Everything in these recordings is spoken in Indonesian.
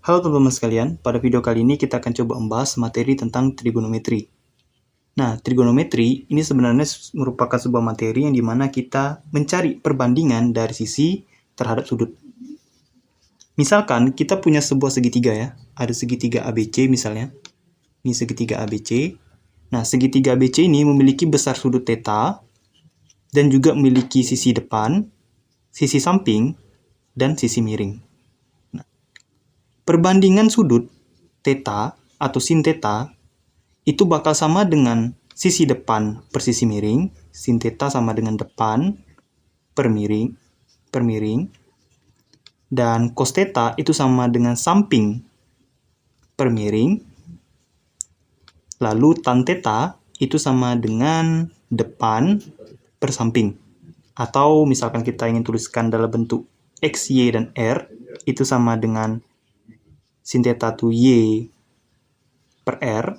Halo teman-teman sekalian, pada video kali ini kita akan coba membahas materi tentang trigonometri. Nah, trigonometri ini sebenarnya merupakan sebuah materi yang dimana kita mencari perbandingan dari sisi terhadap sudut. Misalkan kita punya sebuah segitiga ya, ada segitiga ABC misalnya. Ini segitiga ABC. Nah, segitiga ABC ini memiliki besar sudut theta dan juga memiliki sisi depan, sisi samping, dan sisi miring. Perbandingan sudut theta atau sin theta itu bakal sama dengan sisi depan per sisi miring. Sin theta sama dengan depan per miring. Dan cos theta itu sama dengan samping per miring. Lalu tan theta itu sama dengan depan per samping. Atau misalkan kita ingin tuliskan dalam bentuk X, Y, dan R, itu sama dengan sin theta itu Y per R,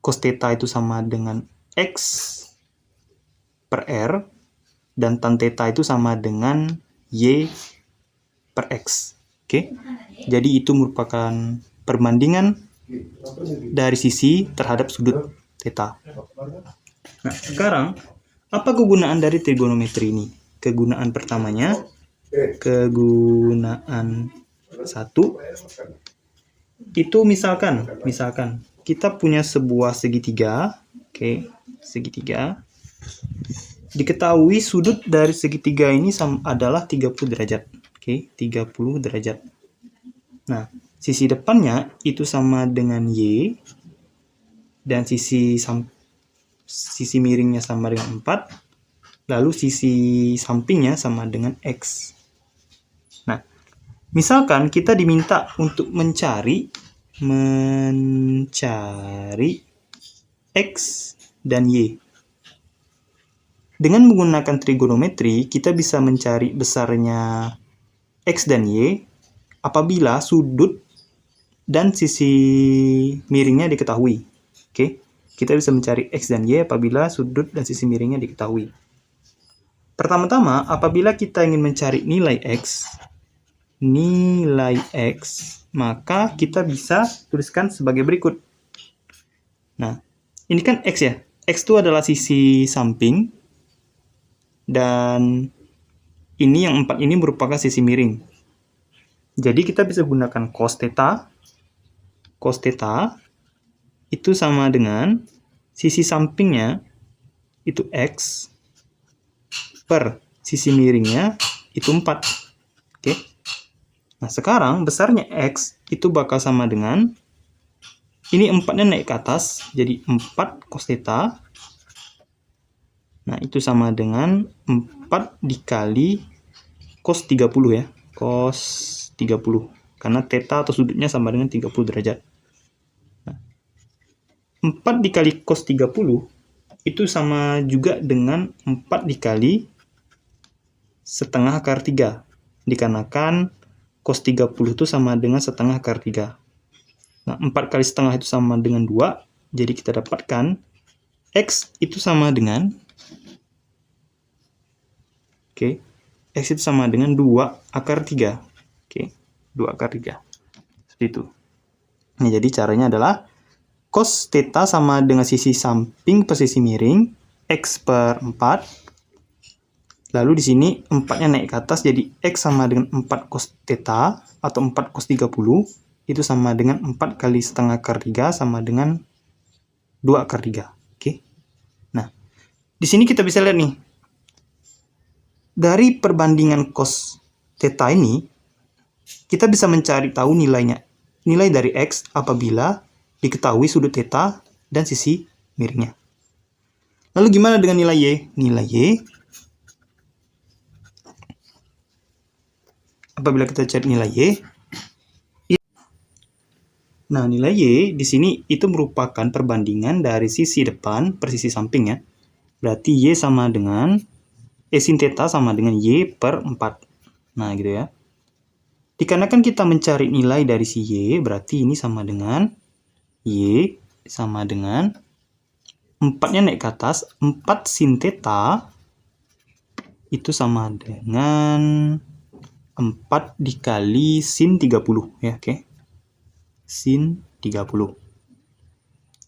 cos theta itu sama dengan X per R, dan tan theta itu sama dengan Y per X. Oke, jadi itu merupakan perbandingan dari sisi terhadap sudut theta. Nah, sekarang apa kegunaan dari trigonometri ini? Kegunaan pertamanya, kegunaan satu itu misalkan kita punya sebuah segitiga, segitiga. Diketahui sudut dari segitiga ini adalah 30 derajat. 30 derajat. Nah, sisi depannya itu sama dengan Y dan sisi miringnya sama dengan 4. Lalu sisi sampingnya sama dengan X. Nah, misalkan kita diminta untuk mencari X dan Y. Dengan menggunakan trigonometri, kita bisa mencari besarnya X dan Y apabila sudut dan sisi miringnya diketahui. Kita bisa mencari X dan Y apabila sudut dan sisi miringnya diketahui. Pertama-tama, apabila kita ingin mencari nilai X, maka kita bisa tuliskan sebagai berikut. Nah, ini kan X ya. X itu adalah sisi samping, dan ini yang 4 ini merupakan sisi miring. Jadi kita bisa gunakan cos theta. Cos theta itu sama dengan sisi sampingnya itu X per sisi miringnya itu 4. Nah, sekarang besarnya X itu bakal sama dengan, ini 4-nya naik ke atas, jadi 4 cos theta. Nah, itu sama dengan 4 dikali cos 30 ya. Cos 30. Karena theta atau sudutnya sama dengan 30 derajat. Nah, 4 dikali cos 30 itu sama juga dengan 4 dikali setengah akar 3. Dikarenakan cos 30 itu sama dengan setengah akar 3. Nah, 4 kali setengah itu sama dengan 2. Jadi kita dapatkan X itu sama dengan X itu sama dengan 2 akar 3. 2 akar 3. Seperti itu. Nah, jadi caranya adalah cos theta sama dengan sisi samping per sisi miring X per 4. Lalu di sini 4-nya naik ke atas, jadi X sama dengan 4 cos theta atau 4 cos 30 itu sama dengan 4 kali setengah akar 3 sama dengan 2 akar 3. Nah, di sini kita bisa lihat nih, dari perbandingan cos theta ini kita bisa mencari tahu nilai dari X apabila diketahui sudut theta dan sisi miringnya. Lalu gimana dengan nilai Y? Nilai Y, apabila kita cari nilai Y, nah nilai Y di sini itu merupakan perbandingan dari sisi depan per sisi samping ya. Berarti Y sama dengan sin theta sama dengan Y per 4. Nah, gitu ya. Dikarenakan kita mencari nilai dari si Y, berarti ini sama dengan Y sama dengan 4-nya naik ke atas, 4 sin theta itu sama dengan 4 dikali sin 30 ya, oke. Sin 30.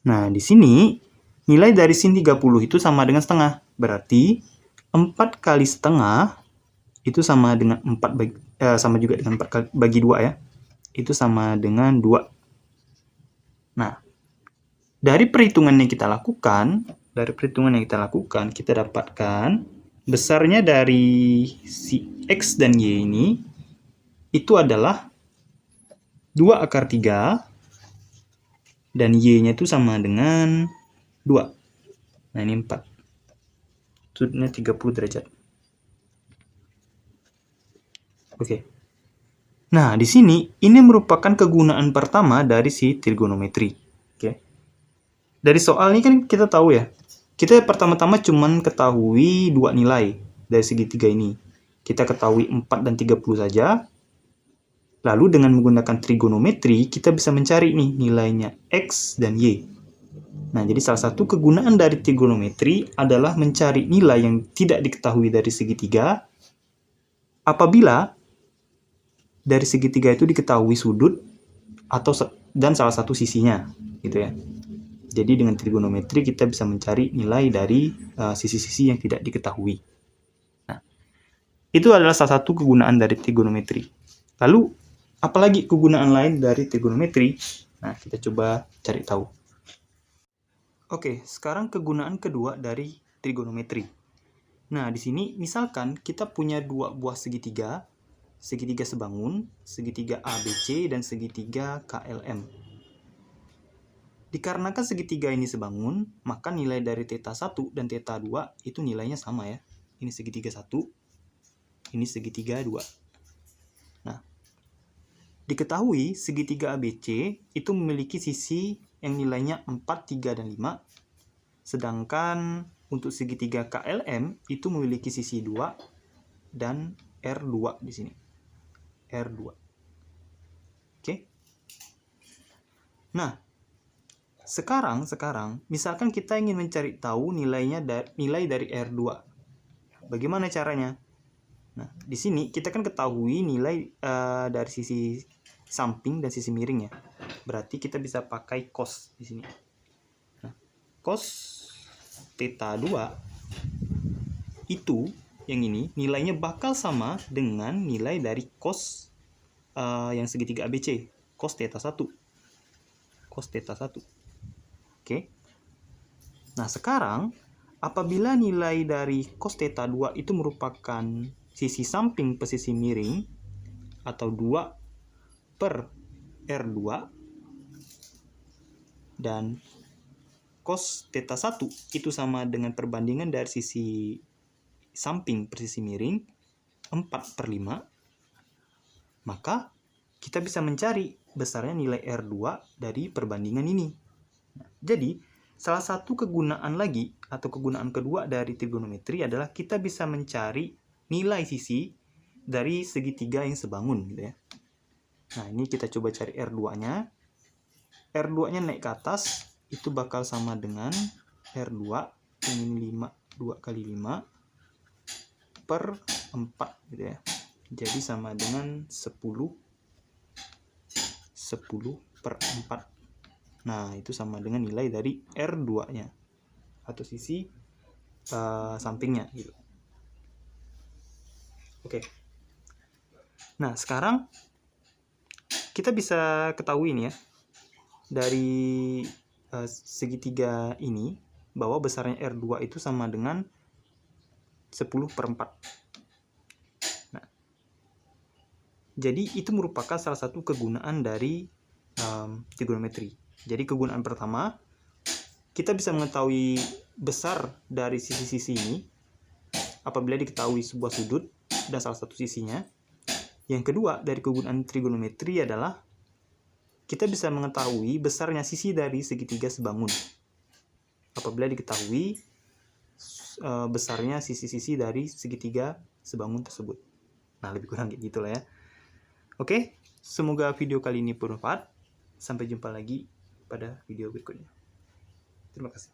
Nah, di sini nilai dari sin 30 itu sama dengan setengah. Berarti 4 kali setengah itu sama dengan 4 sama juga dengan 4 kali bagi 2 ya. Itu sama dengan 2. Nah, dari perhitungan yang kita lakukan, kita dapatkan besarnya dari si X dan Y ini itu adalah 2 akar 3 dan Y-nya itu sama dengan 2. Nah, ini 4. Sudutnya 30 derajat. Oke. Nah, di sini ini merupakan kegunaan pertama dari si trigonometri. Oke. Dari soal ini kan kita tahu ya. Kita pertama-tama cuman ketahui 2 nilai dari segitiga ini. Kita ketahui 4 dan 30 saja. Lalu dengan menggunakan trigonometri, kita bisa mencari nih nilainya X dan Y. Nah, jadi salah satu kegunaan dari trigonometri adalah mencari nilai yang tidak diketahui dari segitiga apabila dari segitiga itu diketahui sudut dan salah satu sisinya, gitu ya. Jadi dengan trigonometri kita bisa mencari nilai dari sisi-sisi yang tidak diketahui. Nah, itu adalah salah satu kegunaan dari trigonometri. Lalu, apalagi kegunaan lain dari trigonometri? Nah, kita coba cari tahu. Oke, sekarang kegunaan kedua dari trigonometri. Nah, di sini misalkan kita punya 2 buah segitiga, segitiga sebangun, segitiga ABC, dan segitiga KLM. Dikarenakan segitiga ini sebangun, maka nilai dari θ 1 dan θ 2 itu nilainya sama ya. Ini segitiga 1, ini segitiga 2. Nah, diketahui segitiga ABC itu memiliki sisi yang nilainya 4, 3, dan 5. Sedangkan untuk segitiga KLM itu memiliki sisi 2 dan R2 di sini. R2. Oke. Nah, sekarang misalkan kita ingin mencari tahu nilai dari R2. Bagaimana caranya? Nah, di sini kita kan ketahui nilai dari sisi samping dan sisi miring ya. Berarti kita bisa pakai cos di sini. Nah, cos θ 2 itu yang ini nilainya bakal sama dengan nilai dari cos yang segitiga ABC, cos θ 1. Cos θ 1. Oke. Nah, sekarang apabila nilai dari cos θ 2 itu merupakan sisi samping per sisi miring atau 2 per R2 dan cos θ 1 itu sama dengan perbandingan dari sisi samping per sisi miring 4/5, maka kita bisa mencari besarnya nilai R2 dari perbandingan ini. Jadi, salah satu kegunaan lagi atau kegunaan kedua dari trigonometri adalah kita bisa mencari nilai sisi dari segitiga yang sebangun gitu ya. Nah, ini kita coba cari R2-nya. R2-nya naik ke atas itu bakal sama dengan R2 yang ini 2 kali 5 per 4 gitu ya. Jadi sama dengan 10 per 4. Nah, itu sama dengan nilai dari R2-nya atau sisi sampingnya gitu. Oke. Nah, sekarang kita bisa ketahui nih ya dari segitiga ini bahwa besarnya R2 itu sama dengan 10 per 4. Nah, jadi itu merupakan salah satu kegunaan dari trigonometri. Jadi kegunaan pertama, kita bisa mengetahui besar dari sisi-sisi ini apabila diketahui sebuah sudut dan salah satu sisinya. Yang kedua dari kegunaan trigonometri adalah kita bisa mengetahui besarnya sisi dari segitiga sebangun apabila diketahui besarnya sisi-sisi dari segitiga sebangun tersebut. Nah, lebih kurang kayak gitulah ya. Oke, semoga video kali ini bermanfaat. Sampai jumpa lagi pada video berikutnya. Terima kasih.